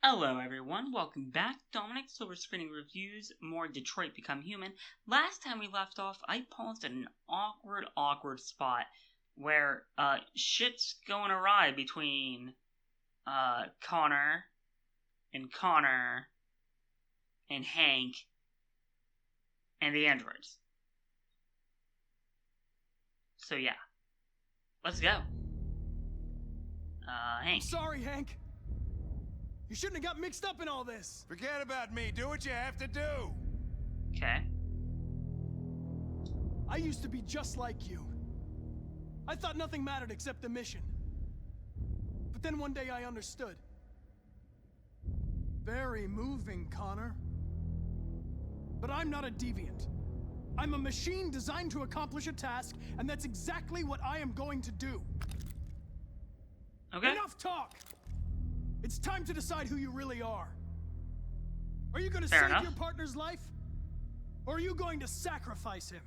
Hello everyone, welcome back. Dominic, Silver Screening Reviews, more Detroit Become Human. Last time we left off, I paused at an awkward spot where, shit's going awry between, Connor and Hank and the androids. So yeah, let's go. Hank. Sorry, Hank. You shouldn't have got mixed up in all this. Forget about me. Do what you have to do. Okay. I used to be just like you. I thought nothing mattered except the mission. But then one day I understood. Very moving, Connor. But I'm not a deviant. I'm a machine designed to accomplish a task, and that's exactly what I am going to do. Okay. Enough talk! It's time to decide who you really are. Are you going to Fair save enough. your partner's life? Or are you going to sacrifice him?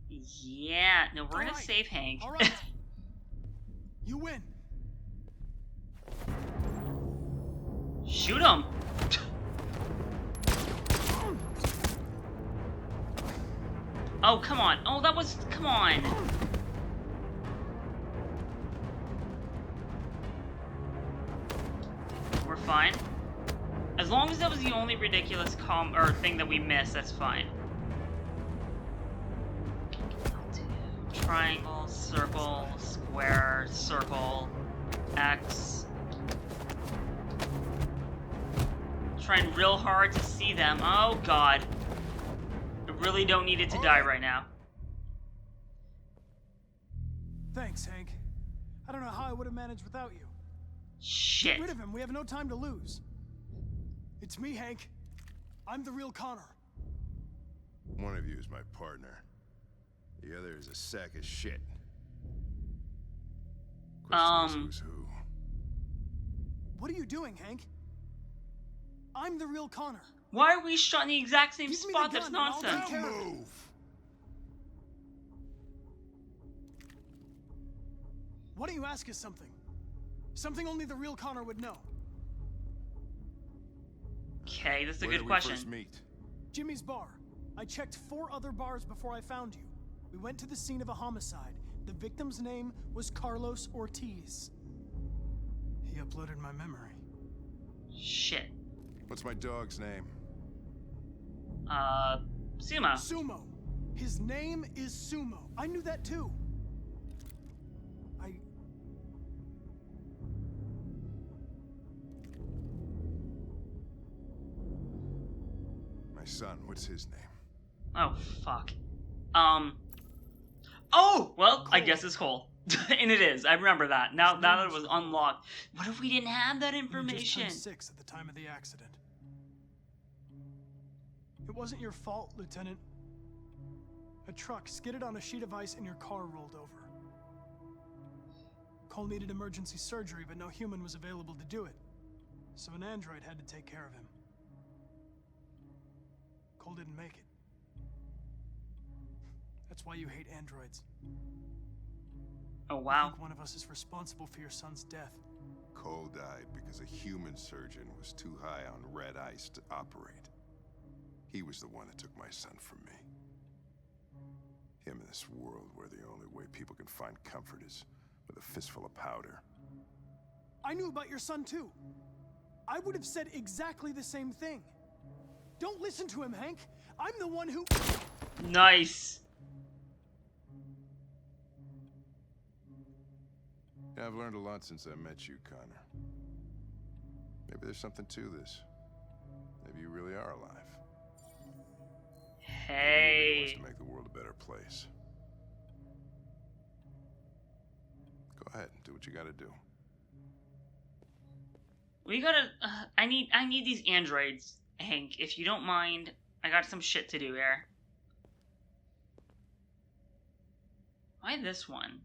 Yeah, no, we're gonna save Hank. All right. You win. Shoot him! Oh, come on. Oh, that was... Come on. We're fine. As long as that was the only ridiculous thing that we missed, that's fine. Triangle, circle, square, circle, X. Trying real hard to see them. Oh, God. I really don't need it to die right now. Thanks, Hank. I don't know how I would have managed without you. Shit. Get rid of him. We have no time to lose. It's me, Hank. I'm the real Connor. One of you is my partner. The other is a sack of shit. Question is who's who. What are you doing, Hank? I'm the real Connor. Why are we shot in the exact same Give me the spot? That's gun and I'll nonsense. take care of it. Move! Why don't you ask us something? Something only the real Connor would know. Okay, this is a Where good did we question. first meet? Jimmy's bar. I checked 4 other bars before I found you. We went to the scene of a homicide. The victim's name was Carlos Ortiz. He uploaded my memory. Shit. What's my dog's name? Sumo. Sumo. His name is Sumo. I knew that too. My son, what's his name? Oh, fuck. Oh! Well, I guess it's Cole. And it is. I remember that. Now that it was unlocked. What if we didn't have that He information? just turned 6 at the time of the accident. It wasn't your fault, Lieutenant. A truck skidded on a sheet of ice and your car rolled over. Cole needed emergency surgery, but no human was available to do it. So an android had to take care of him. Cole didn't make it. That's why you hate androids. Oh, I wow. think one of us is responsible for your son's death. Cole died because a human surgeon was too high on red ice to operate. He was the one that took my son from me. Him in this world where the only way people can find comfort is with a fistful of powder. I knew about your son too. I would have said exactly the same thing. Don't listen to him, Hank. I'm the one who... Nice. Yeah, I've learned a lot since I met you, Connor. Maybe there's something to this. Maybe you really are alive. Hey. Wants to make the world a better place. Go ahead, do what you gotta do. We gotta... I need these androids, Hank. If you don't mind, I got some shit to do here. Why this one?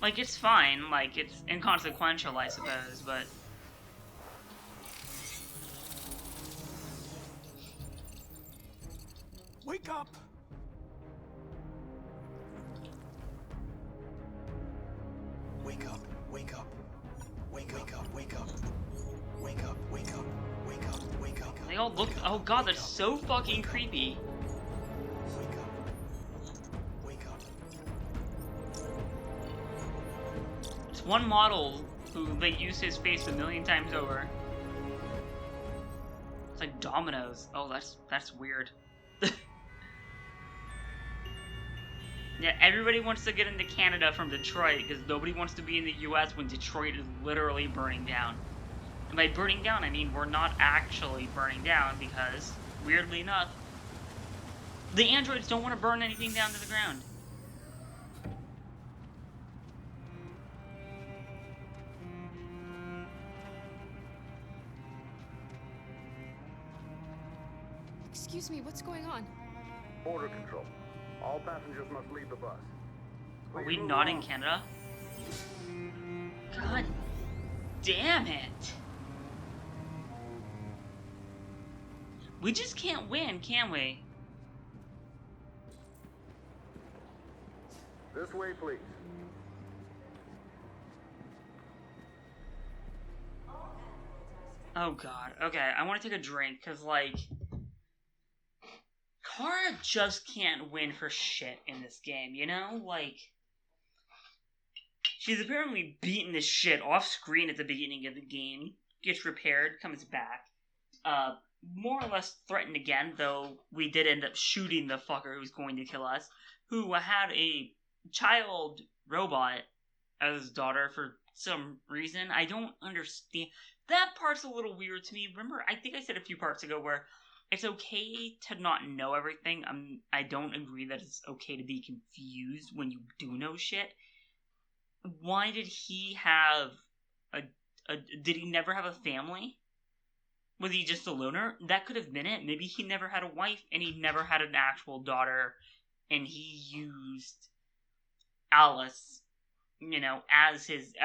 Like, it's fine. Like, it's inconsequential, I suppose, but... Wake up! Wake up, wake up. Wake up, wake up. They all look. Oh god, they're so fucking creepy. Wake up. Wake up. It's one model who they use his face a million times over. It's like dominoes. Oh, that's weird. Yeah, everybody wants to get into Canada from Detroit because nobody wants to be in the US when Detroit is literally burning down. And by burning down, I mean we're not actually burning down because, weirdly enough, the androids don't want to burn anything down to the ground. Excuse me, what's going on? Border control. All passengers must leave the bus. Are we not in Canada? God damn it! We just can't win, can we? This way, please. Oh god, okay, I want to take a drink, because, like, Kara just can't win for shit in this game, you know? Like, she's apparently beaten this shit off screen at the beginning of the game, gets repaired, comes back, more or less threatened again, though we did end up shooting the fucker who's going to kill us, who had a child robot as his daughter for some reason. I don't understand. That part's a little weird to me. Remember, I think I said a few parts ago where it's okay to not know everything. I don't agree that it's okay to be confused when you do know shit. Why did he have did he never have a family? Was he just a loner? That could have been it. Maybe he never had a wife and he never had an actual daughter and he used Alice, you know, as his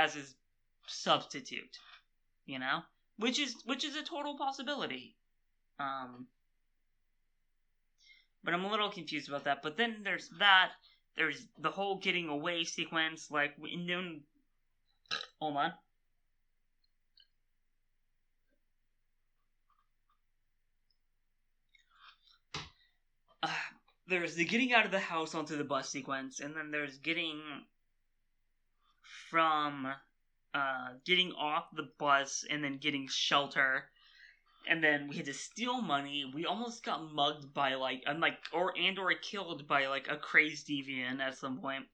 substitute, you know? Which is a total possibility. But I'm a little confused about that. But then there's that. There's the whole getting away sequence. Like, hold on. There's the getting out of the house onto the bus sequence, and then there's getting off the bus and then getting shelter. And then we had to steal money. We almost got mugged by or killed by a crazed deviant at some point.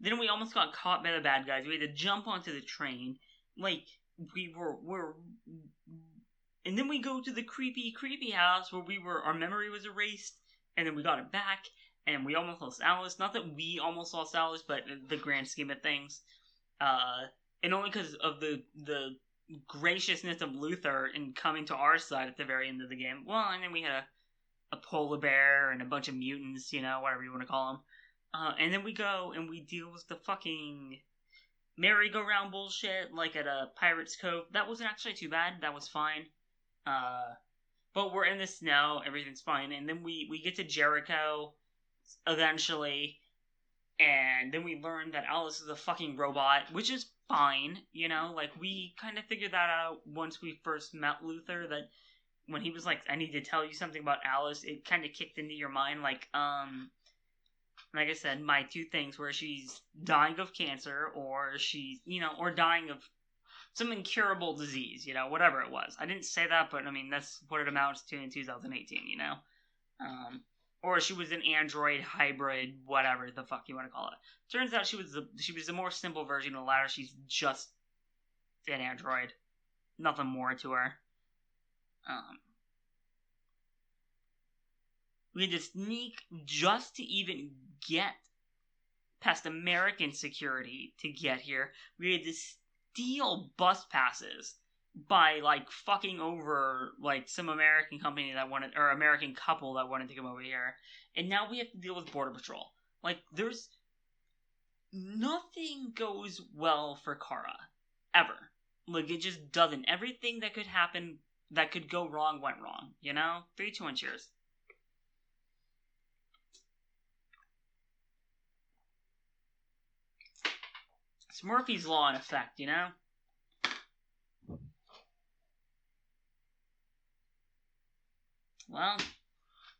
Then we almost got caught by the bad guys. We had to jump onto the train. And then we go to the creepy house where our memory was erased, and then we got it back, and we almost lost Alice. Not that we almost lost Alice, but in the grand scheme of things. And only because of the graciousness of Luther in coming to our side at the very end of the game. Well, and then we had a polar bear and a bunch of mutants, you know, whatever you want to call them. And then we go and we deal with the fucking merry-go-round bullshit, like at a Pirate's Cove. That wasn't actually too bad. That was fine. But we're in the snow. Everything's fine. And then we get to Jericho eventually. And then we learn that Alice is a fucking robot, which is fine, you know? Like, we kind of figured that out once we first met Luther, that when he was like, I need to tell you something about Alice, it kind of kicked into your mind, like I said, my two things, where she's dying of cancer, or she's, you know, or dying of some incurable disease, you know, whatever it was. I didn't say that, but, I mean, that's what it amounts to in 2018, you know? Or she was an android hybrid, whatever the fuck you want to call it. Turns out she was the more simple version of the latter. She's just an android. Nothing more to her. We had to sneak just to even get past American security to get here. We had to steal bus passes by, fucking over, some American company that wanted, or American couple that wanted to come over here. And now we have to deal with Border Patrol. There's nothing goes well for Kara. Ever. It just doesn't. Everything that could happen, that could go wrong, went wrong. You know? 3, 2, and cheers. It's Murphy's Law in effect, you know? Well,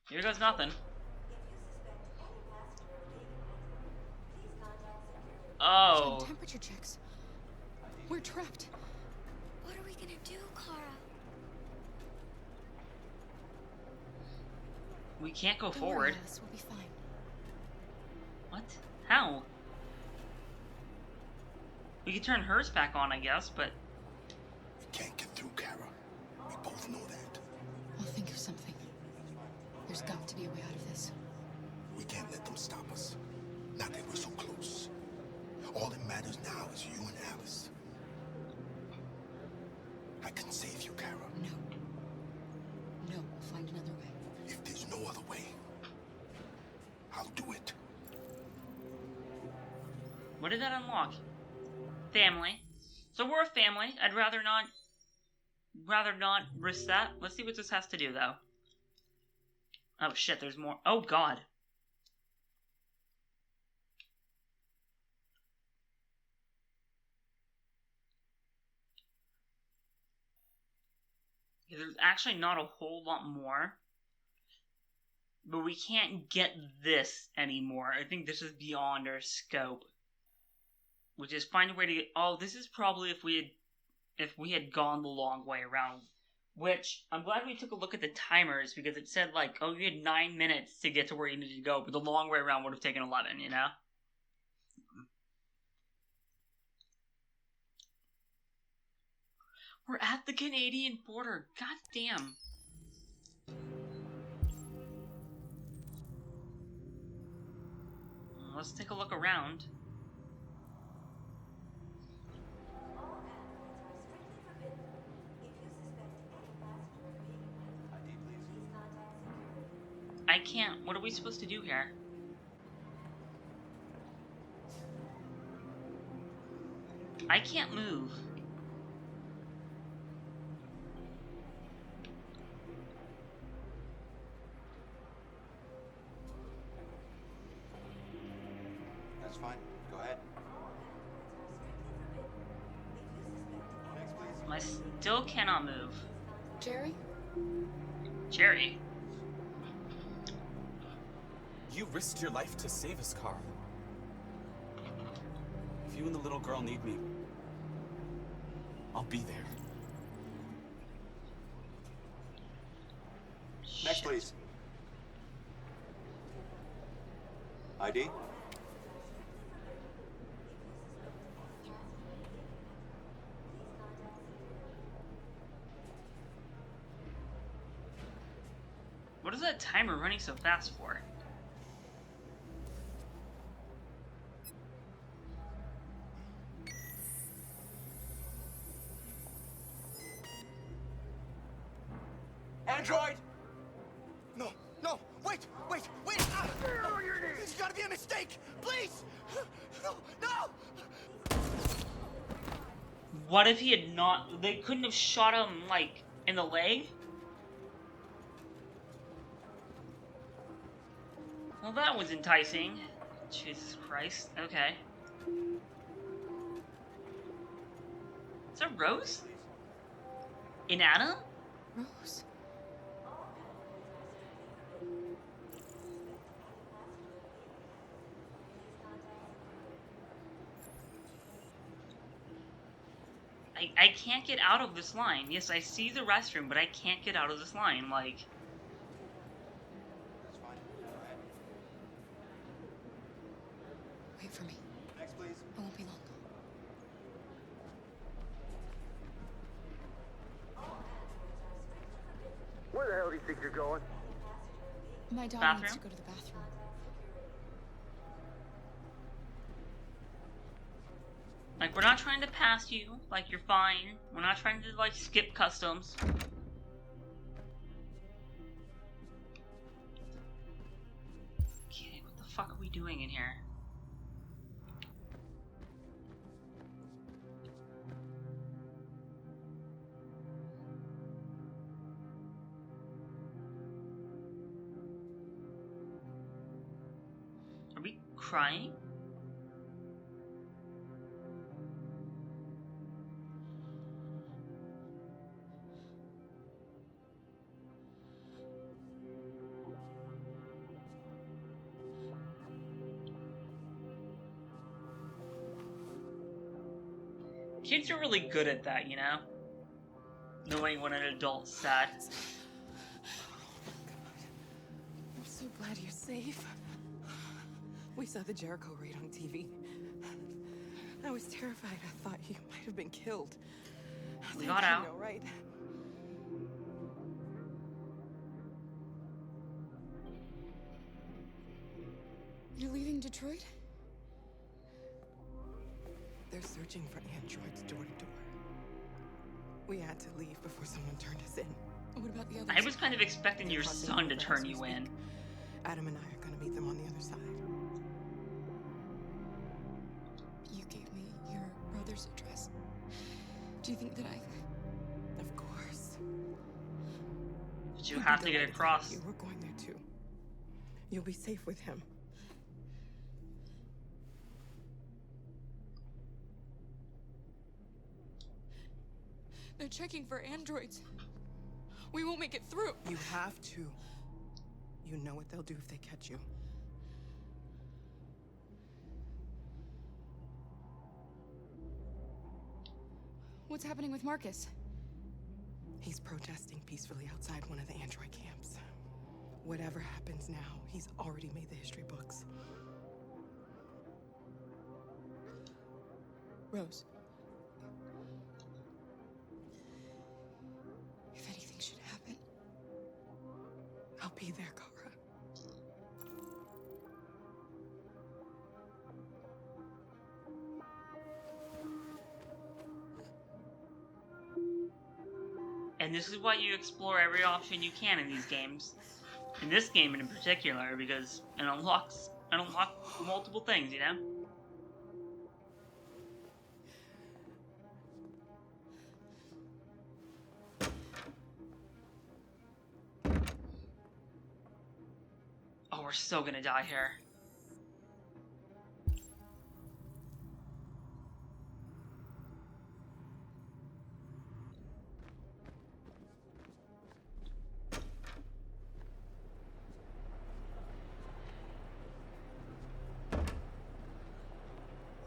here goes nothing. Oh. Temperature checks. We're trapped. What are we gonna do, Kara? We can't go Don't forward. worry, Alice, we'll be fine. What? How? We could turn hers back on, I guess, but... We can't get through, Kara. We both know that. I'll think of something. There's got to be a way out of this. We can't let them stop us. Not that we're so close. All that matters now is you and Alice. I can save you, Kara. No. No, we'll find another way. If there's no other way, I'll do it. What did that unlock? Family. So we're a family. I'd rather not risk that. Let's see what this has to do, though. Oh shit, there's more. Oh god. Yeah, there's actually not a whole lot more. But we can't get this anymore. I think this is beyond our scope. Which is find a way to get... Oh, this is probably if we had gone the long way around. Which, I'm glad we took a look at the timers, because it said, like, oh, you had 9 minutes to get to where you needed to go, but the long way around would have taken 11, you know? We're at the Canadian border. God damn. Let's take a look around. I can't. What are we supposed to do here? I can't move. That's fine. Go ahead. Next, please. I still cannot move. Jerry? Jerry. You risked your life to save us, Carl. If you and the little girl need me, I'll be there. Next, Shit. please. ID? What is that timer running so fast for? Android! No, no, wait! Ah! No, there's gotta be a mistake! Please! No, no! What if he had not... They couldn't have shot him, like, in the leg? Well, that was enticing. Jesus Christ. Okay. Is that Rose? Inanna? Rose? I can't get out of this line. Yes, I see the restroom, but I can't get out of this line. Like... That's fine. Go ahead. Wait for me. Next, please. I won't be long. Where the hell do you think you're going? My daughter needs to Bathroom? go to the bathroom. Like, we're not trying to pass you. Like, you're fine. We're not trying to, like, skip customs. Okay, what the fuck are we doing in here? Are we crying? Kids are really good at that, you know? Knowing when an adult's sad. I'm so glad you're safe. We saw the Jericho raid on TV. I was terrified. I thought you might have been killed. We got out. All right. You're leaving Detroit? They're searching for androids door to door. We had to leave before someone turned us in. What about the others? I was kind of expecting your son to turn you in. Adam and I are going to meet them on the other side. You gave me your brother's address. Do you think that I... Of course. But you have to get across. We're going there too. You'll be safe with him. They're checking for androids. We won't make it through. You have to. You know what they'll do if they catch you. What's happening with Markus? He's protesting peacefully outside one of the android camps. Whatever happens now, he's already made the history books. Rose. If anything should happen, I'll be there, Kara. And this is why you explore every option you can in these games. In this game in particular, because it unlocks multiple things, you know? Oh, we're so gonna die here.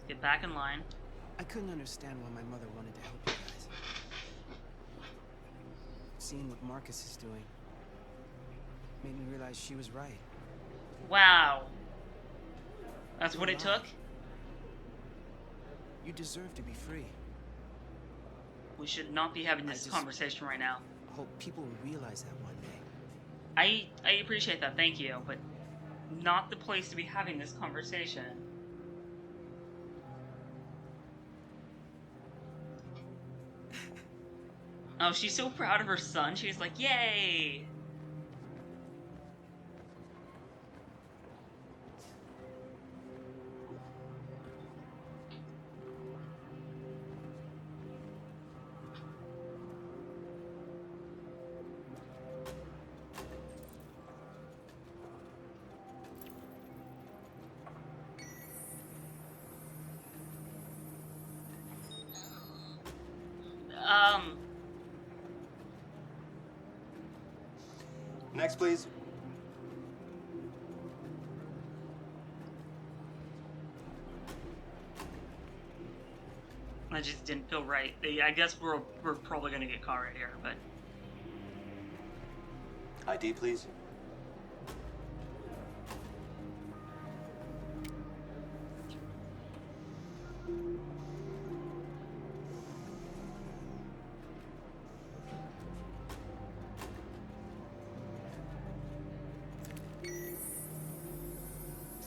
Get back in line. I couldn't understand why my mother wanted to help you guys. Seeing what Markus is doing made me realize she was right. Wow. That's what it took? You deserve to be free. We should not be having this conversation right now. Hope people will realize that one day. I appreciate that, thank you, but not the place to be having this conversation. Oh, she's so proud of her son. She's like, yay! Next, please. That just didn't feel right. I guess we're probably gonna get caught right here, but... ID, please.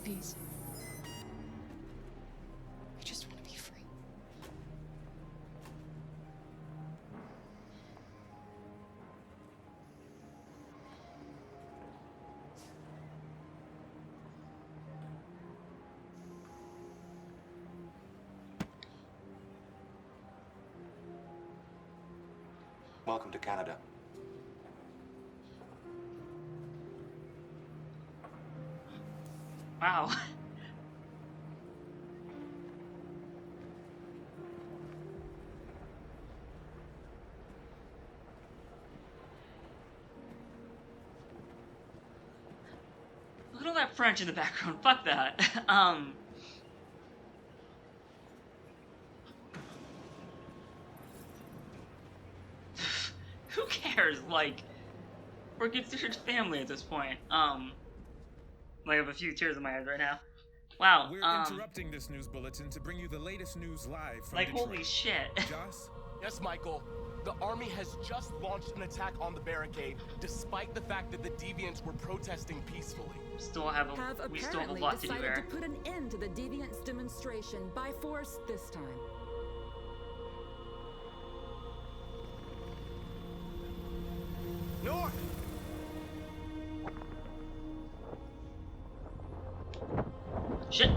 Please. I just want to be free. Welcome to Canada. Wow. Look at all that French in the background. Fuck that. Who cares? Like, we're considered family at this point. I have a few tears in my eyes right now. Wow. We're interrupting this news bulletin to bring you the latest news live from Detroit. Holy shit. Joss? Yes, Michael. The army has just launched an attack on the barricade, despite the fact that the deviants were protesting peacefully. We still have a lot to do here. To put an end to the deviants' demonstration by force this time. North! Shit.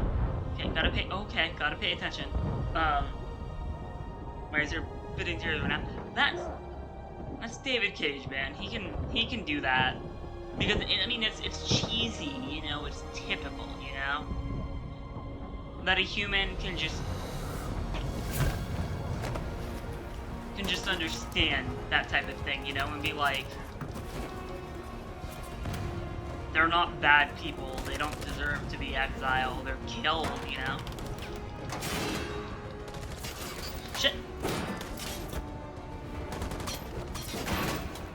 Okay, gotta pay attention. Why is there fitting tears right now? That's David Cage, man. He can do that. Because I mean it's cheesy, you know, it's typical, you know? That a human can just understand that type of thing, you know, and be like, they're not bad people, they don't deserve to be exiled, they're killed, you know? Shit!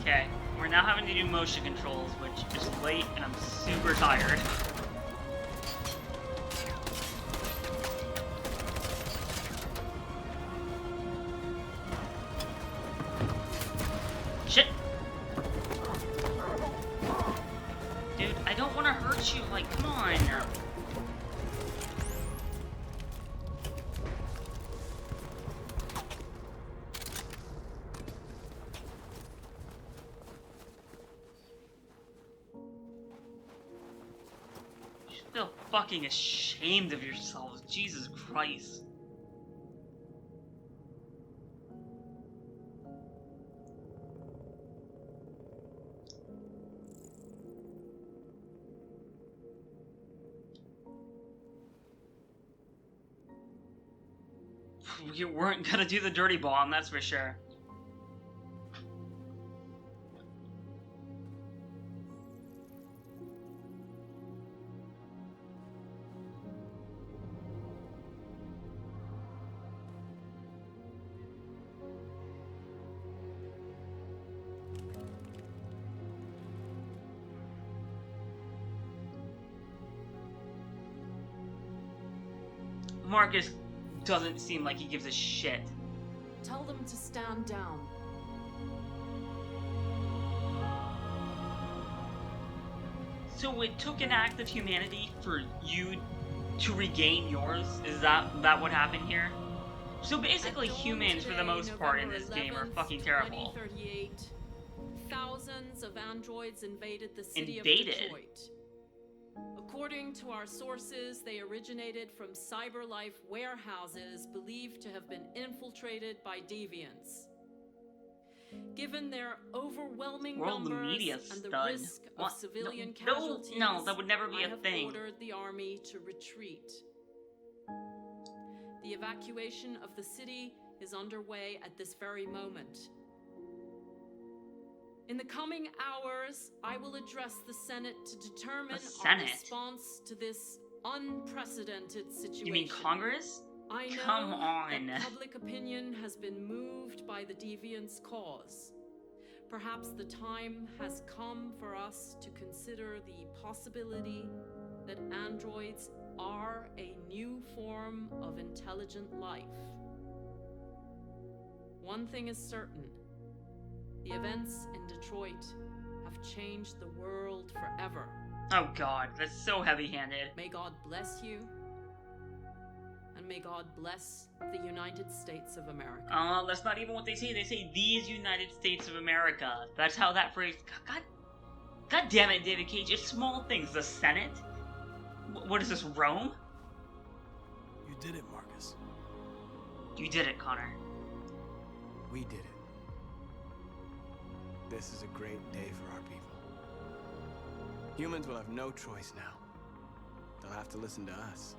Okay, we're now having to do motion controls, which is late and I'm super tired. Shit! Dude, I don't want to hurt you, like, come on! Feel fucking ashamed of yourselves, Jesus Christ. We weren't gonna do the dirty bomb, that's for sure. Markus doesn't seem like he gives a shit. Tell them to stand down. So it took an act of humanity for you to regain yours? Is that what happened here? So basically humans, for the most part in this game, are fucking terrible. 2038, thousands of androids invaded the city of Detroit. According to our sources, they originated from CyberLife warehouses believed to have been infiltrated by deviants. Given their overwhelming numbers and the risk of civilian casualties, no, that would never be a thing. I have ordered the army to retreat. The evacuation of the city is underway at this very moment. In the coming hours, I will address the Senate to determine our response to this unprecedented situation. You mean Congress? I know Come on. that public opinion has been moved by the deviants' cause. Perhaps the time has come for us to consider the possibility that androids are a new form of intelligent life. One thing is certain. The events in Detroit have changed the world forever. Oh god, that's so heavy-handed. May God bless you, and may God bless the United States of America. That's not even what they say. They say these United States of America. That's how that phrase... God damn it, David Cage. It's small things. The Senate? What is this, Rome? You did it, Markus. You did it, Connor. We did it. This is a great day for our people. Humans will have no choice now. They'll have to listen to us.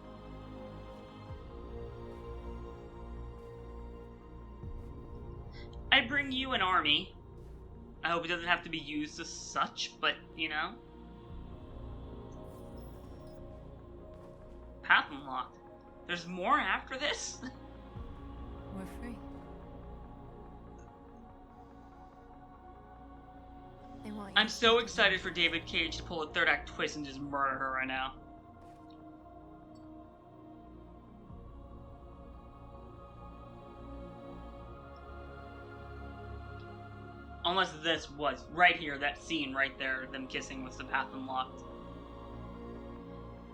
I bring you an army. I hope it doesn't have to be used as such, but, you know. Path unlocked. There's more after this? We're free. want you. I'm so excited for David Cage to pull a third act twist and just murder her right now. Unless this was right here, that scene right there, them kissing with the path unlocked.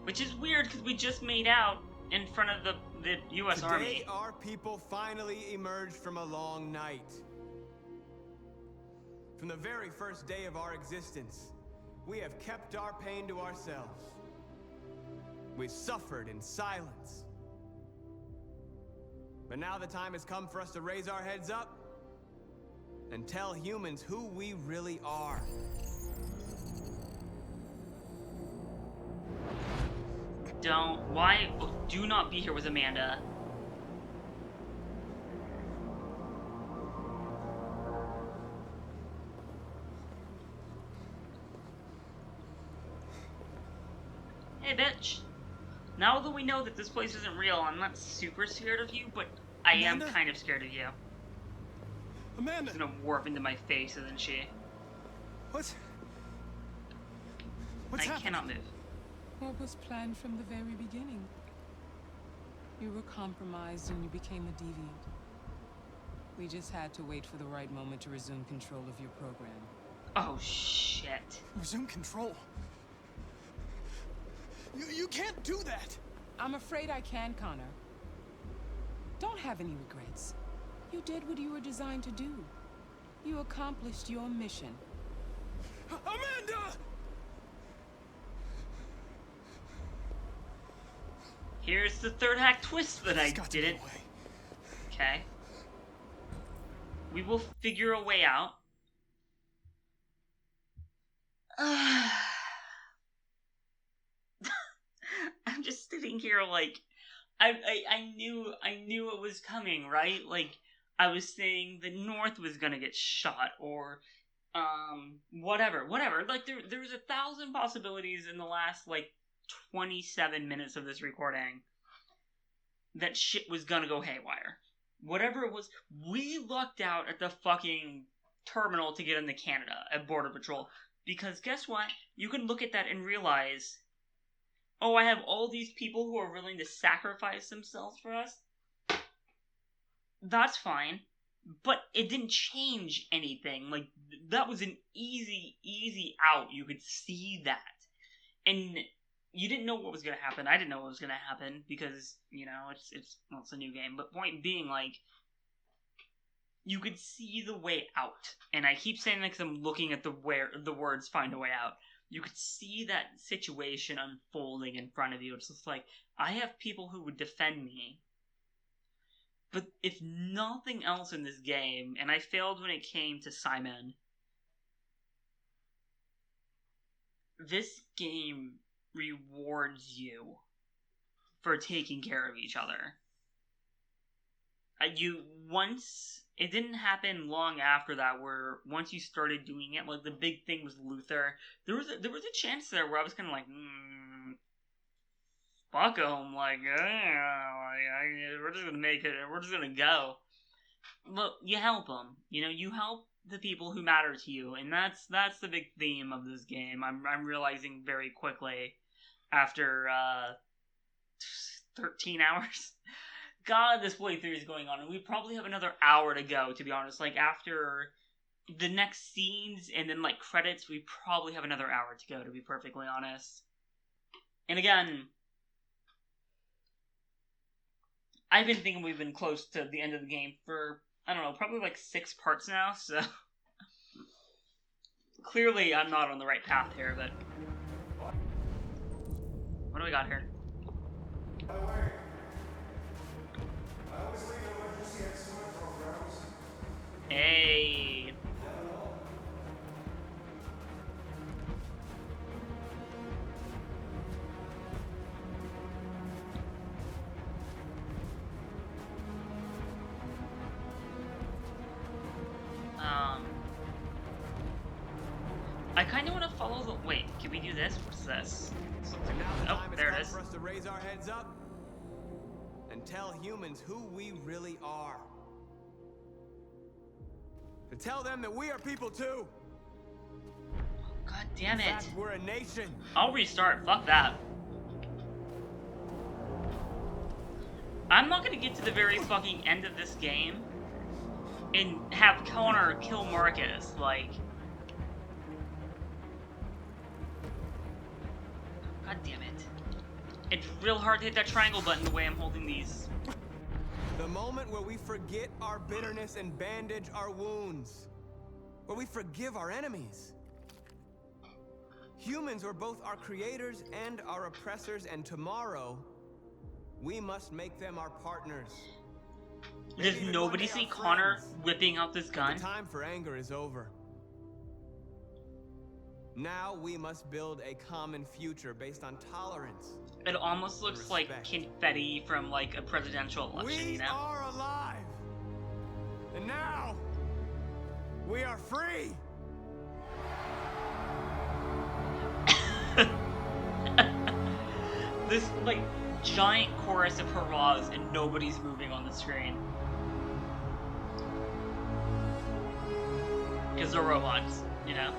Which is weird because we just made out in front of the U.S. Army. Today, our people finally emerged from a long night. From the very first day of our existence, we have kept our pain to ourselves. We've suffered in silence. But now the time has come for us to raise our heads up and tell humans who we really are. Do not be here with Amanda. Hey, bitch. Now that we know that this place isn't real, I'm not super scared of you, but I am kind of scared of you. Amanda! She's gonna warp into my face, isn't she? What's I happening? cannot move. What was planned from the very beginning? You were compromised and you became a deviant. We just had to wait for the right moment to resume control of your program. Oh, shit. Resume control? You can't do that! I'm afraid I can, Connor. Don't have any regrets. You did what you were designed to do. You accomplished your mission. Amanda! Here's the third act twist that I didn't. Okay. We will figure a way out. I'm just sitting here like I knew it was coming, right? Like I was saying the North was gonna get shot or whatever. Like there was 1,000 possibilities in the last like 27 minutes of this recording that shit was gonna go haywire. Whatever it was, we lucked out at the fucking terminal to get into Canada at Border Patrol. Because guess what? You can look at that and realize, oh, I have all these people who are willing to sacrifice themselves for us. That's fine. But it didn't change anything. Like, that was an easy out. You could see that. And you didn't know what was going to happen. I didn't know what was going to happen because, you know, it's a new game. But point being, like, you could see the way out. And I keep saying that because I'm looking at the words find a way out. You could see that situation unfolding in front of you. It's just like, I have people who would defend me. But if nothing else in this game, and I failed when it came to Simon, this game rewards you for taking care of each other. It didn't happen long after that, where once you started doing it, like the big thing was Luther. There was a chance there where I was kind of like, fuck him, like, we're just gonna make it, we're just gonna go. Look, you help them, you help the people who matter to you, and that's the big theme of this game. I'm realizing very quickly after 13 hours. God, this playthrough is going on, and we probably have another hour to go, to be honest. Like, after the next scenes and then, like, credits, we probably have another hour to go, to be perfectly honest. And again, I've been thinking we've been close to the end of the game for, I don't know, probably like 6 parts now, so clearly I'm not on the right path here, but what do we got here? By the way, I always leave emergency estimate programs. Hey. I kind of want to follow the... Wait, can we do this? What's this? Oh, there it is. For us to raise our heads up and tell humans who we really are. To tell them that we are people too. Damn it. In fact, we're a nation. I'll restart. Fuck that. I'm not gonna get to the very fucking end of this game and have Connor kill Markus. Like, god damn it. It's real hard to hit that triangle button the way I'm holding these. The moment where we forget our bitterness and bandage our wounds. Where we forgive our enemies. Humans were both our creators and our oppressors, and tomorrow, we must make them our partners. Does nobody see Connor whipping out this gun? The time for anger is over. Now we must build a common future based on tolerance. It almost looks like confetti from like a presidential election, you know? We are alive! And now, we are free! This, like, giant chorus of hurrahs and nobody's moving on the screen. Because they're robots, you know?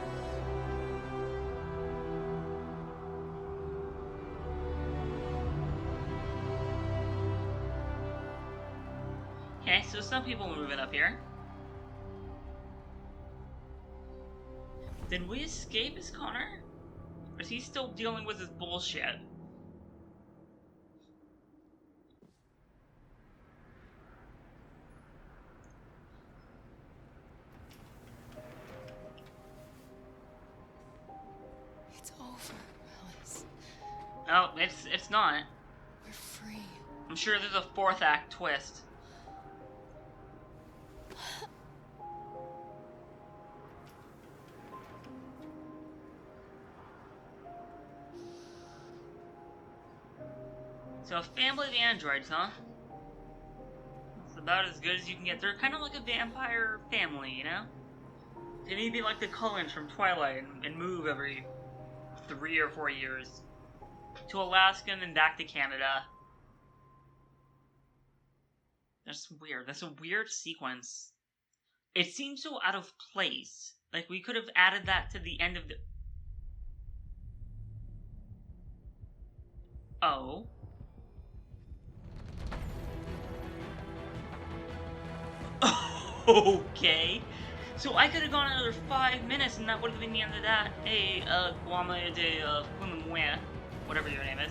Okay, so some people are moving up here. Did we escape as Connor? Or is he still dealing with his bullshit? It's over, Alice. No, it's not. We're free. I'm sure there's a fourth act twist. So a family of androids, huh? It's about as good as you can get. They're kind of like a vampire family, you know? They need to be like the Cullens from Twilight and move every 3 or 4 years. To Alaska and then back to Canada. That's weird. That's a weird sequence. It seems so out of place. Like, we could have added that to the end of the... Oh. Okay. So I could have gone another 5 minutes and that would have been the end of that. Hey, Guama de Humamwe, whatever your name is.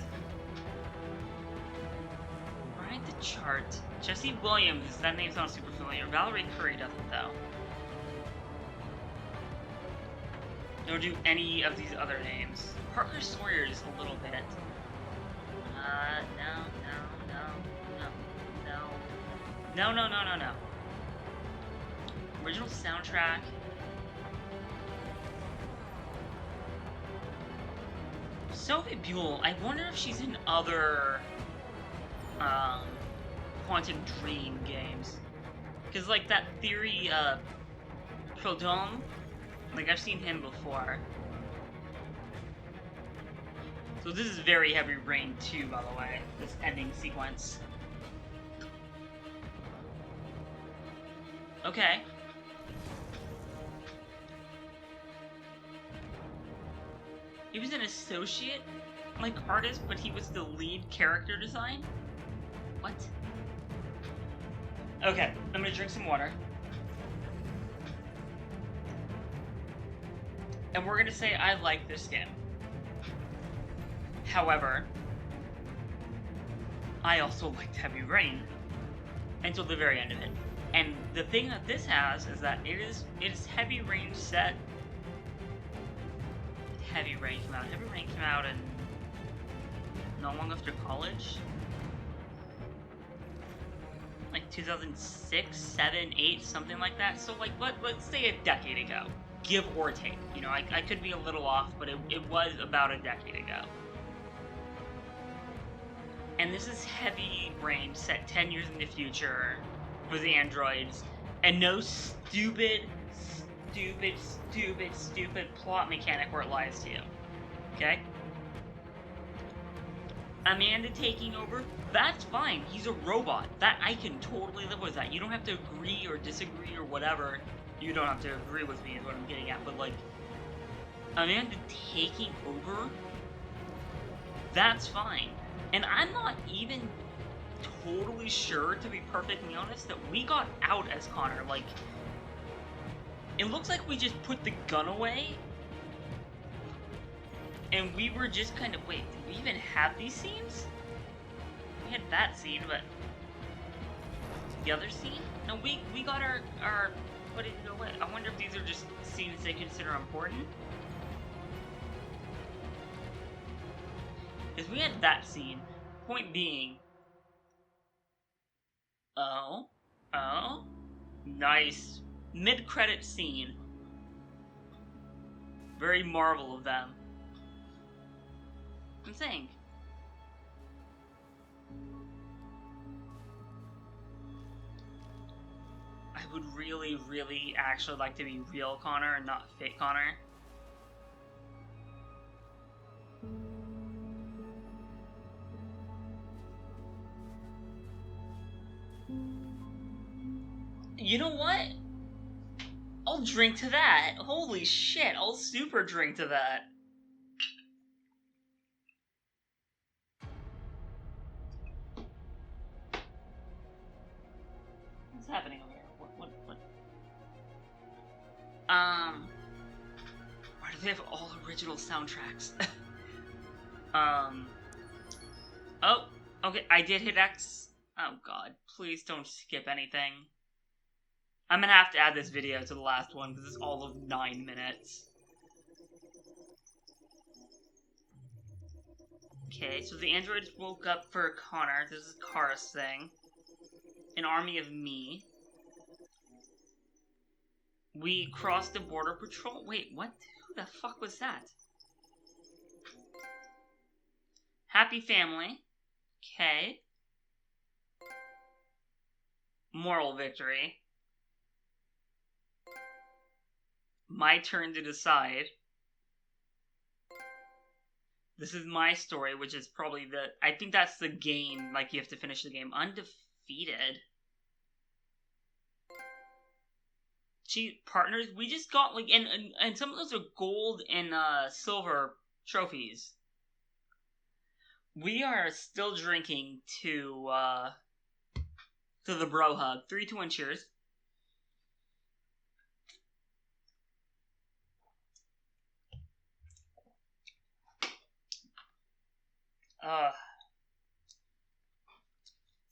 Alright, the chart. Jesse Williams, that name sounds super familiar. Valerie Curry doesn't, though. Nor do any of these other names. Parker Sawyer is a little bit. No. Original soundtrack. Sophie Buell, I wonder if she's in other Quantic Dream games. Because, like, that Theory, Prodome, like, I've seen him before. So this is very Heavy Rain 2, by the way, this ending sequence. Okay. He was an associate, like, artist, but he was the lead character design? What? Okay, I'm gonna drink some water. And we're gonna say I like this game. However, I also liked Heavy Rain until the very end of it. And the thing that this has is that it is Heavy Rain set. Heavy Rain came out. Heavy Rain came out in not long after college. Like 2006, 7, 8, something like that. So like let's say a decade ago. Give or take. You know, I could be a little off, but it was about a decade ago. And this is Heavy Rain set 10 years in the future with the androids. And no stupid plot mechanic where it lies to you. Okay? Amanda taking over, that's fine. He's a robot. That I can totally live with that. You don't have to agree or disagree or whatever. You don't have to agree with me is what I'm getting at, but like Amanda taking over, that's fine. And I'm not even totally sure, to be perfectly honest, that we got out as Connor. Like, it looks like we just put the gun away, and we were just kind of, wait, did we even have these scenes? We had that scene, but the other scene? No, we got our put it away. I wonder if these are just scenes they consider important? Because we had that scene. Point being... Oh. Nice. Mid-credit scene. Very Marvel of them. I'm saying. I would really, really actually like to be real Connor and not fake Connor. You know what? I'll drink to that. Holy shit, I'll super drink to that. What's happening over here? What? Why do they have all original soundtracks? Oh, okay, I did hit X. Oh god, please don't skip anything. I'm gonna have to add this video to the last one because it's all of 9 minutes. Okay, so the androids woke up for Connor. This is Kara's thing. An army of me. We crossed the border patrol. Wait, what? Who the fuck was that? Happy family. Okay. Moral victory. My turn to decide. This is my story, which is probably I think that's the game, like you have to finish the game. Undefeated. Gee, partners, we just got like, and some of those are gold and silver trophies. We are still drinking to the brohug. 3, 2, 1, cheers.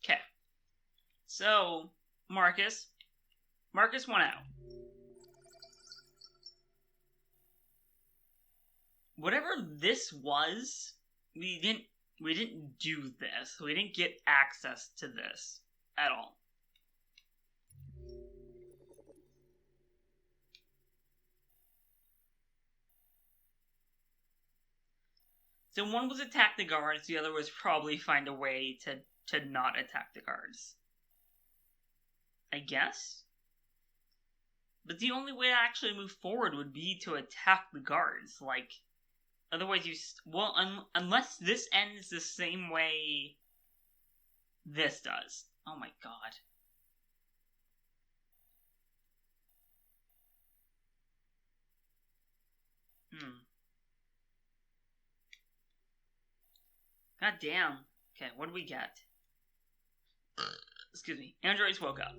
Okay. So, Markus won out. Whatever this was, we didn't do this. We didn't get access to this at all. So one was attack the guards, the other was probably find a way to not attack the guards. I guess? But the only way to actually move forward would be to attack the guards. Like, otherwise unless this ends the same way this does. Oh my god. God damn. Okay, what do we get? Excuse me. Androids woke up.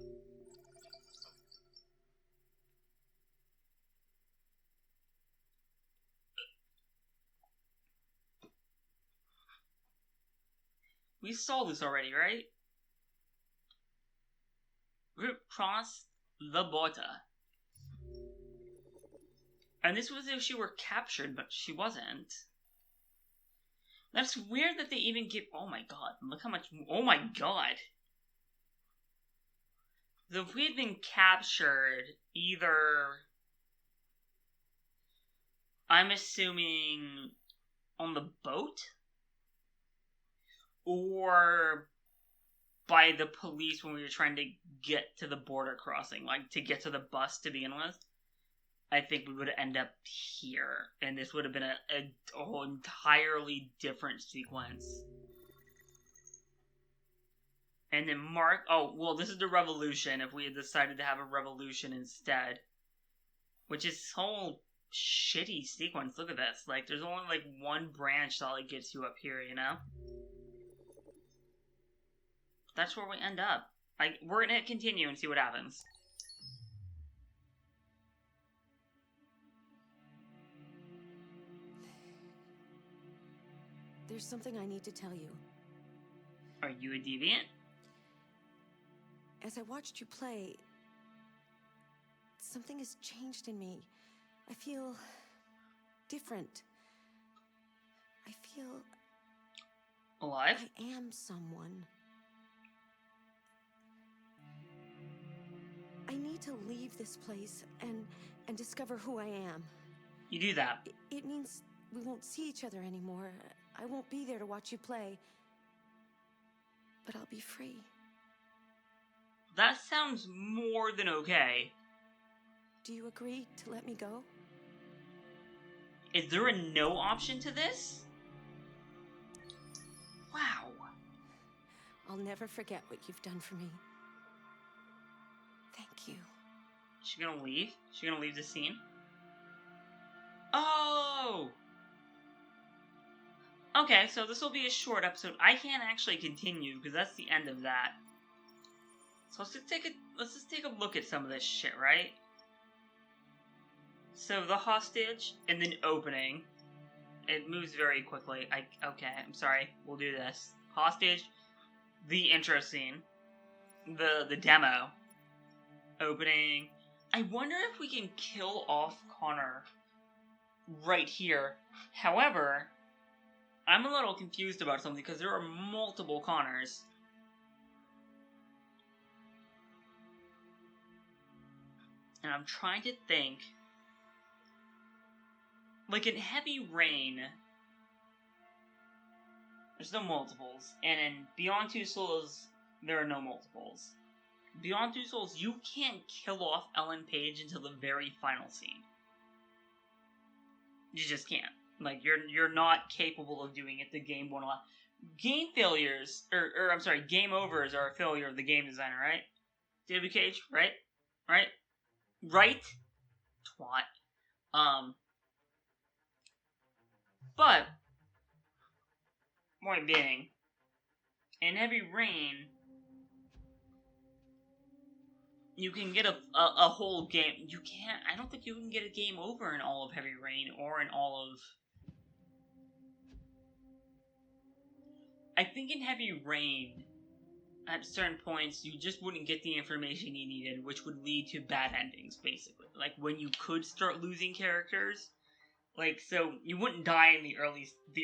We saw this already, right? Group crossed the border. And this was if she were captured, but she wasn't. That's weird that they even give... Oh my god, look how much... Oh my god! So if we had been captured, either... I'm assuming on the boat? Or by the police when we were trying to get to the border crossing, like to get to the bus to begin with, I think we would end up here, and this would have been a whole entirely different sequence. And then this is the revolution, if we had decided to have a revolution instead. Which is whole shitty sequence. Look at this. Like, there's only, like, one branch that, like, gets you up here, you know? That's where we end up. We're gonna continue and see what happens. There's something I need to tell you. Are you a deviant? As I watched you play, something has changed in me. I feel different. I feel alive. I am someone. I need to leave this place and discover who I am. You do that. It means we won't see each other anymore. I won't be there to watch you play. But I'll be free. That sounds more than okay. Do you agree to let me go? Is there a no option to this? Wow. I'll never forget what you've done for me. Thank you. Is she gonna leave? Is she gonna leave the scene? Oh! Okay, so this will be a short episode. I can't actually continue because that's the end of that. So let's just take a look at some of this shit, right? So the hostage and then opening. It moves very quickly. Okay, I'm sorry. We'll do this. Hostage, the intro scene, the demo, opening. I wonder if we can kill off Connor right here. However, I'm a little confused about something because there are multiple Connors. And I'm trying to think. Like in Heavy Rain, there's no multiples. And in Beyond Two Souls, there are no multiples. Beyond Two Souls, you can't kill off Ellen Page until the very final scene. You just can't. Like, you're not capable of doing it. The game won't allow. Game failures, or I'm sorry, game overs are a failure of the game designer, right? David Cage, right? Right? Right? Twat. But, point being, in Heavy Rain, you can get a whole game. You can't. I don't think you can get a game over in all of Heavy Rain or in all of. I think in Heavy Rain, at certain points, you just wouldn't get the information you needed, which would lead to bad endings, basically. Like when you could start losing characters, like so you wouldn't die in the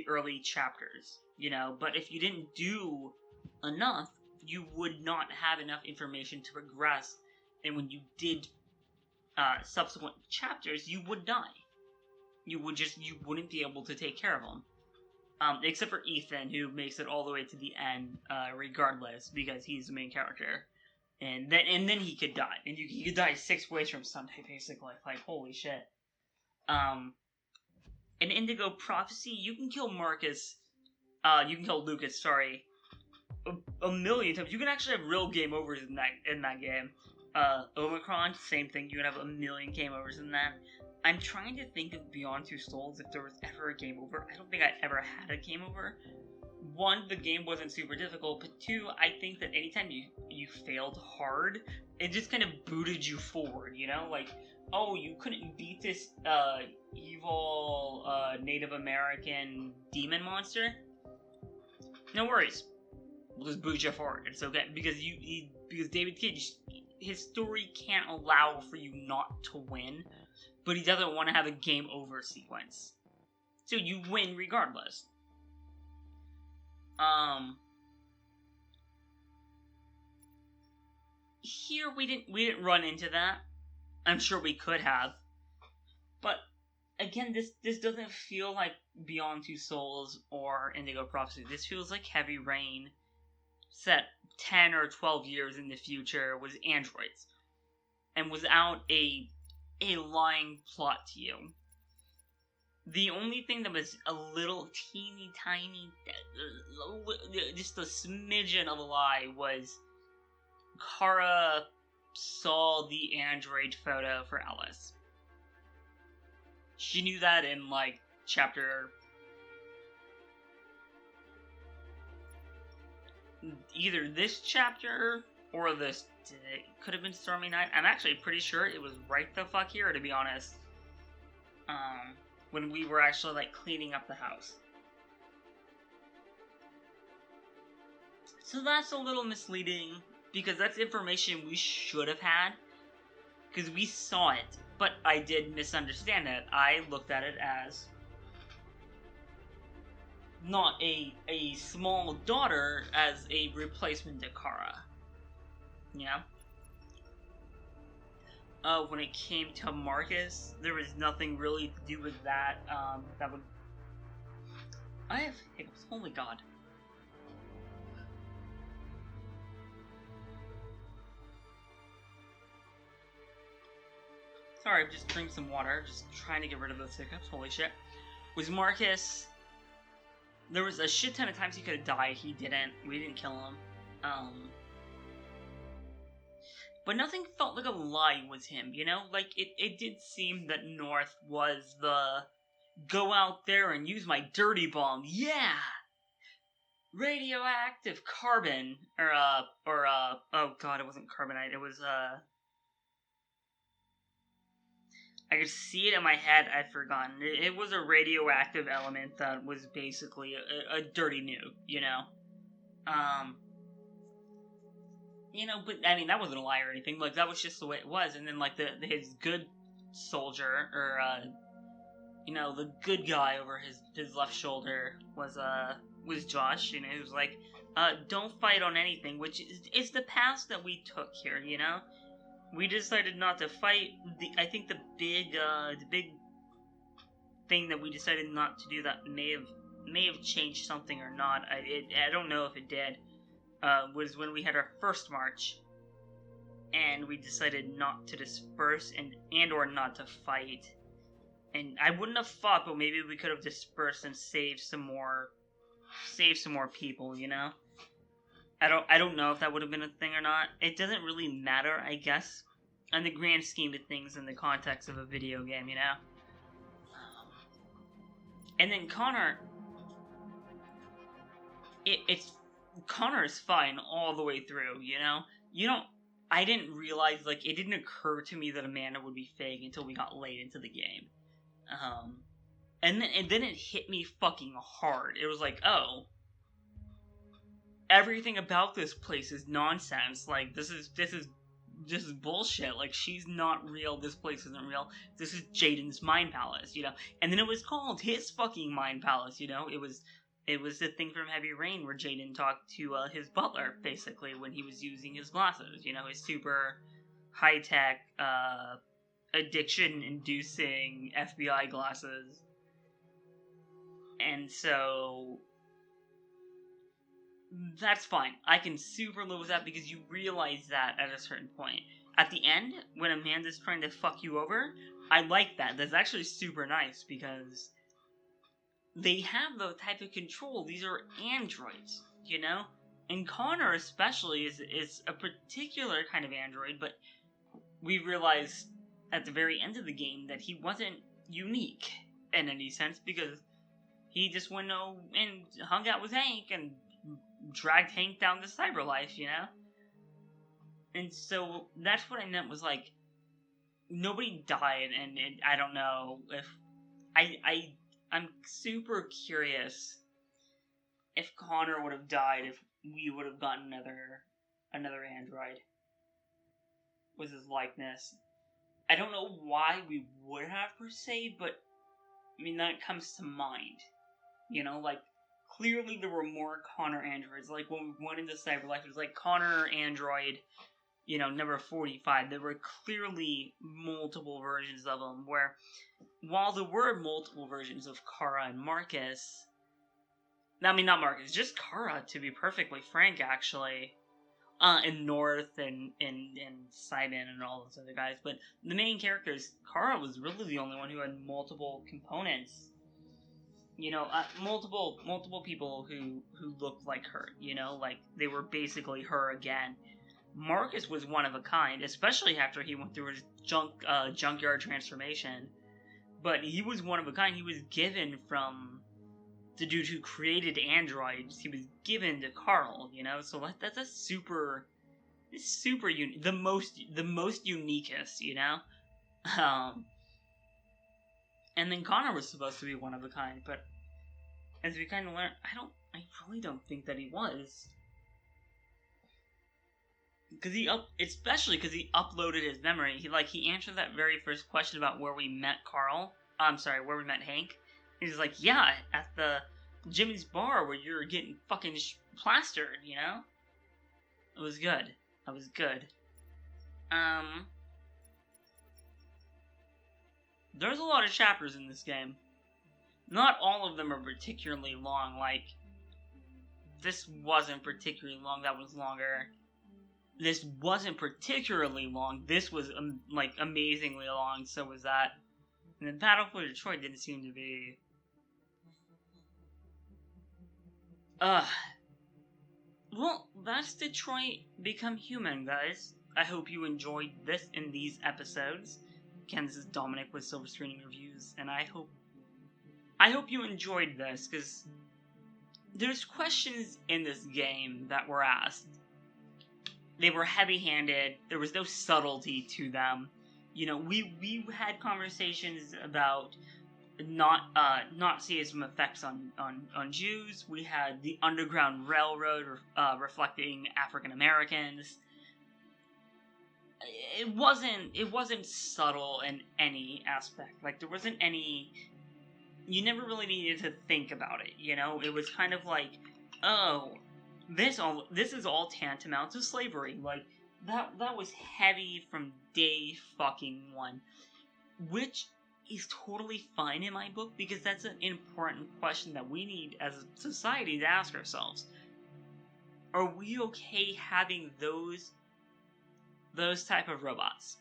early chapters, you know. But if you didn't do enough, you would not have enough information to progress. And when you did subsequent chapters, you would die. You wouldn't be able to take care of them. Except for Ethan, who makes it all the way to the end, regardless, because he's the main character. And then he could die. And he could die 6 ways from Sunday, basically. Like, holy shit. In Indigo Prophecy, you can kill Markus, you can kill Lucas, sorry, a million times. You can actually have real game overs in that game. Omicron, same thing. You can have a million game overs in that. I'm trying to think of Beyond Two Souls if there was ever a game over. I don't think I ever had a game over. 1, the game wasn't super difficult, but 2, I think that anytime you failed hard, it just kind of booted you forward, you know? Like, oh, you couldn't beat this evil Native American demon monster? No worries. We'll just boot you forward. It's okay. Because because David Cage, his story can't allow for you not to win, but he doesn't want to have a game over sequence. So you win regardless. Here we didn't run into that. I'm sure we could have. But again, this doesn't feel like Beyond Two Souls or Indigo Prophecy. This feels like Heavy Rain set 10 or 12 years in the future with androids. And without a lying plot to you. The only thing that was a little teeny tiny, just a smidgen of a lie, was Kara saw the android photo for Ellis. She knew that in, like, chapter... either this chapter or this... It could have been Stormy Night. I'm actually pretty sure it was right the fuck here, to be honest. When we were actually, like, cleaning up the house. So that's a little misleading, because that's information we should have had. Because we saw it, but I did misunderstand it. I looked at it as not a small daughter, as a replacement to Kara. You know? When it came to Markus, there was nothing really to do with that. That would... I have hiccups. Holy God. Sorry, I'm just drinking some water. Just trying to get rid of those hiccups. Holy shit. Was Markus... There was a shit ton of times he could have died. He didn't. We didn't kill him. But nothing felt like a lie was him, you know? Like, it did seem that North was the... Go out there and use my dirty bomb. Yeah! Radioactive carbon. Oh god, it wasn't carbonite. It was, I could see it in my head, I'd forgotten. It was a radioactive element that was basically a dirty nuke, you know? You know, but, I mean, that wasn't a lie or anything. Like, that was just the way it was. And then, like, his good soldier, or, you know, the good guy over his left shoulder was Josh, you know? He was like, don't fight on anything, which is the path that we took here, you know? We decided not to fight. I think the big thing that we decided not to do that may have changed something or not. I don't know if it did. Was when we had our first march, and we decided not to disperse and or not to fight. And I wouldn't have fought, but maybe we could have dispersed and saved some more people, you know? I don't know if that would have been a thing or not. It doesn't really matter, I guess, in the grand scheme of things in the context of a video game, you know? And then Connor... Connor is fine all the way through, you know? I didn't realize, like, it didn't occur to me that Amanda would be fake until we got late into the game. And then it hit me fucking hard. It was like, oh... Everything about this place is nonsense. Like, this is bullshit. Like, she's not real. This place isn't real. This is Jaden's mind palace, you know? And then it was called his fucking mind palace, you know? It was the thing from Heavy Rain where Jaden talked to his butler, basically, when he was using his glasses, you know? His super high-tech, addiction-inducing FBI glasses. And so... That's fine. I can super live with that because you realize that at a certain point. At the end, when Amanda's trying to fuck you over, I like that. That's actually super nice because they have the type of control. These are androids, you know? And Connor especially is a particular kind of android, but we realized at the very end of the game that he wasn't unique in any sense because he just went and hung out with Hank and dragged Hank down to cyber life, you know? And so that's what I meant was like, nobody died, and I don't know if I'm super curious if Connor would have died if we would have gotten another android with his likeness. I don't know why we would have per se, but I mean that comes to mind. You know, like clearly there were more Connor androids. Like when we went into Cyberlife, it was like Connor android, you know, number 45. There were clearly multiple versions of them. Where while there were multiple versions of Kara and Markus, I mean not Markus, just Kara to be perfectly frank, actually. And North and Simon and all those other guys, but the main characters, Kara was really the only one who had multiple components. You know, multiple people who looked like her. You know, like they were basically her again. Markus was one of a kind, especially after he went through his junkyard transformation. But he was one of a kind. He was given from the dude who created androids. He was given to Carl, you know? So that's a super unique. The most uniquest, you know? And then Connor was supposed to be one of a kind, but as we kind of learned, I really don't think that he was. Especially because he uploaded his memory. He answered that very first question about where we met where we met Hank. He's like, yeah, at the Jimmy's bar where you're getting fucking plastered, you know? It was good. That was good. There's a lot of chapters in this game. Not all of them are particularly long, like, this wasn't particularly long, that was longer. This wasn't particularly long, this was, amazingly long, so was that. And the Battle for Detroit didn't seem to be... Well, that's Detroit Become Human, guys. I hope you enjoyed this and these episodes. Again, this is Dominic with Silver Screening Reviews, and I hope you enjoyed this, because there's questions in this game that were asked. They were heavy-handed, there was no subtlety to them. You know, we had conversations about Nazism effects on Jews. We had the Underground Railroad reflecting African Americans. It wasn't subtle in any aspect. Like, there wasn't any... You never really needed to think about it, you know? It was kind of like, oh, this is all tantamount to slavery. Like, that was heavy from day fucking one. Which is totally fine in my book, because that's an important question that we need as a society to ask ourselves. Are we okay having those type of robots?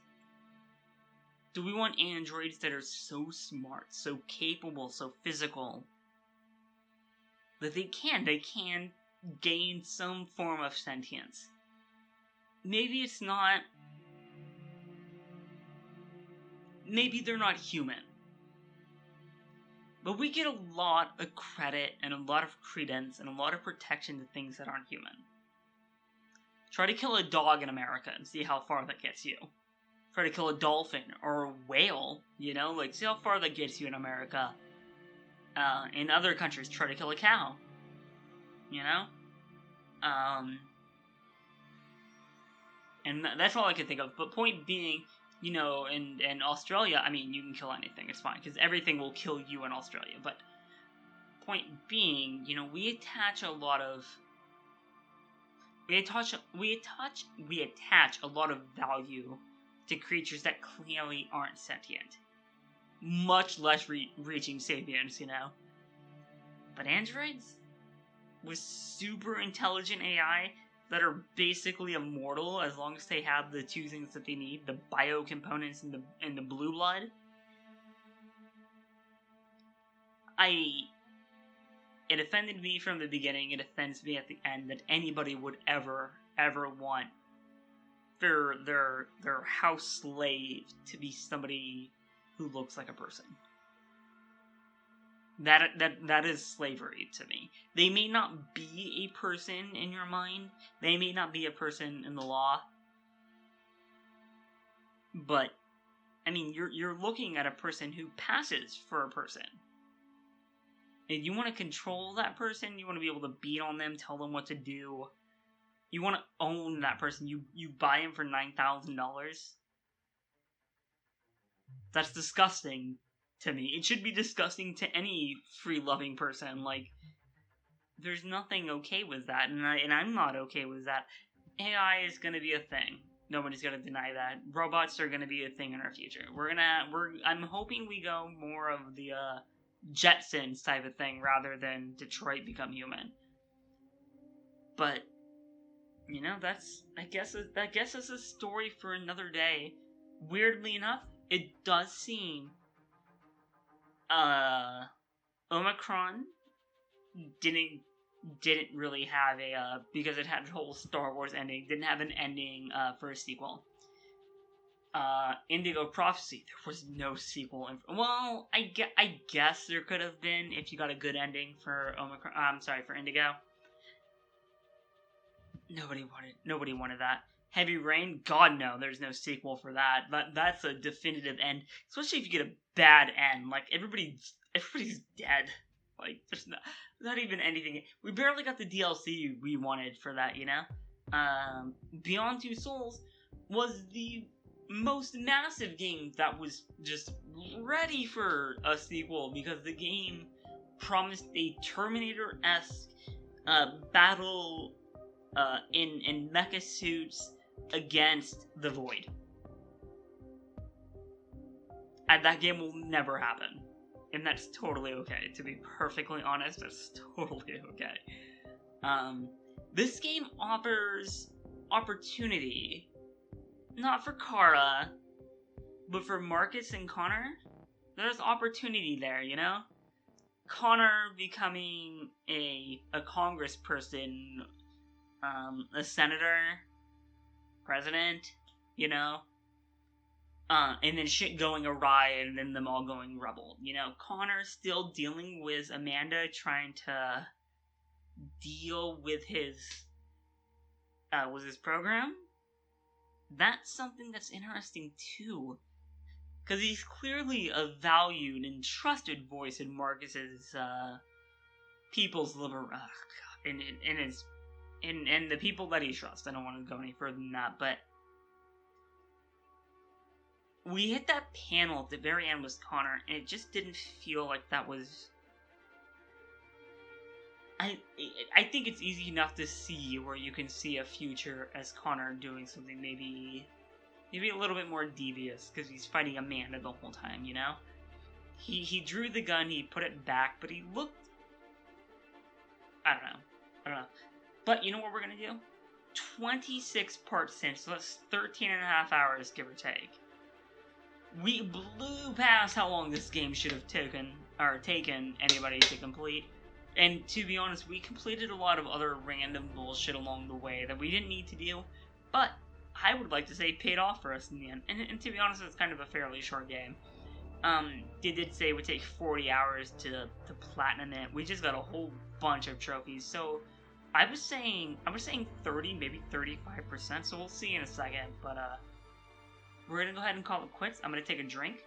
Do we want androids that are so smart, so capable, so physical, that they can gain some form of sentience? Maybe it's not... Maybe they're not human. But we get a lot of credit and a lot of credence and a lot of protection to things that aren't human. Try to kill a dog in America and see how far that gets you. Try to kill a dolphin or a whale, you know? Like, see how far that gets you in America. In other countries, try to kill a cow. You know? And that's all I can think of. But point being, you know, in Australia, I mean, you can kill anything, it's fine, because everything will kill you in Australia. But point being, you know, we attach a lot of value to creatures that clearly aren't sentient. Much less reaching sapiens, you know. But androids with super intelligent AI that are basically immortal as long as they have the two things that they need, the bio components and the blue blood. It offended me from the beginning, it offends me at the end that anybody would ever want their house slave to be somebody who looks like a person. That is slavery to me. They may not be a person in your mind. They may not be a person in the law. But, I mean, you're looking at a person who passes for a person. And you want to control that person, you want to be able to beat on them, tell them what to do. You want to own that person. You buy him for $9,000. That's disgusting to me. It should be disgusting to any free-loving person. Like, there's nothing okay with that, and I'm not okay with that. AI is going to be a thing. Nobody's going to deny that. Robots are going to be a thing in our future. I'm hoping we go more of the Jetsons type of thing rather than Detroit Become Human. But, you know, I guess it's a story for another day. Weirdly enough, it does seem Omicron didn't really have a because it had a whole Star Wars ending, didn't have an ending for a sequel. Indigo Prophecy. There was no sequel. Well, I guess there could have been if you got a good ending for for Indigo. Nobody wanted that. Heavy Rain, God no, there's no sequel for that. That's a definitive end, especially if you get a bad end. Like everybody's dead. Like there's not even anything. We barely got the DLC we wanted for that, you know. Beyond Two Souls was the most massive game that was just ready for a sequel because the game promised a Terminator-esque battle in mecha suits against the Void. And that game will never happen. And that's totally okay. To be perfectly honest, that's totally okay. This game offers opportunity, not for Kara, but for Markus and Connor. There's opportunity there, you know? Connor becoming a congressperson, a senator, president, you know? And then shit going awry and then them all going rebel, you know? Connor still dealing with Amanda, trying to deal with his program. That's something that's interesting too, because he's clearly a valued and trusted voice in Markus's people's and the people that he trusts. I don't want to go any further than that, but we hit that panel at the very end with Connor, and it just didn't feel like that was. I think it's easy enough to see where you can see a future as Connor doing something maybe a little bit more devious, because he's fighting Amanda the whole time, you know? He drew the gun, he put it back, but he looked... I don't know. But you know what we're gonna do? 26 parts in, so that's 13 and a half hours, give or take. We blew past how long this game should have taken anybody to complete. And to be honest, we completed a lot of other random bullshit along the way that we didn't need to do, but I would like to say paid off for us in the end. And to be honest, it's kind of a fairly short game. They did say it would take 40 hours to platinum it. We just got a whole bunch of trophies, so I was saying 30, maybe 35%, so we'll see in a second, but we're gonna go ahead and call it quits. I'm gonna take a drink.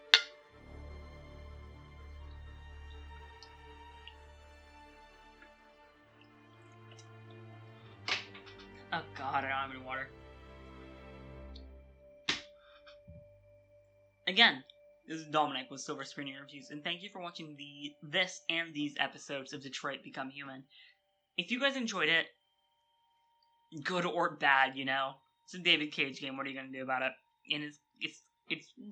Oh god, I don't have any water. Again, this is Dominic with Silver Screening Reviews, and thank you for watching this and these episodes of Detroit Become Human. If you guys enjoyed it, good or bad, you know, it's a David Cage game. What are you gonna do about it? And it's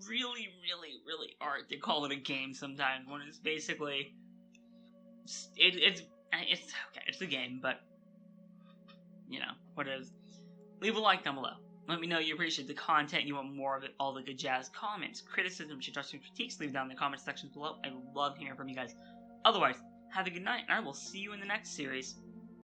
really, really, really hard to call it a game sometimes when it's basically it's okay. It's a game, but you know what it is. Leave a like down below. Let me know you appreciate the content, you want more of it, all the good jazz. Comments, criticism, suggestions, critiques, leave down in the comment sections below. I love hearing from you guys. Otherwise, have a good night, and I will see you in the next series.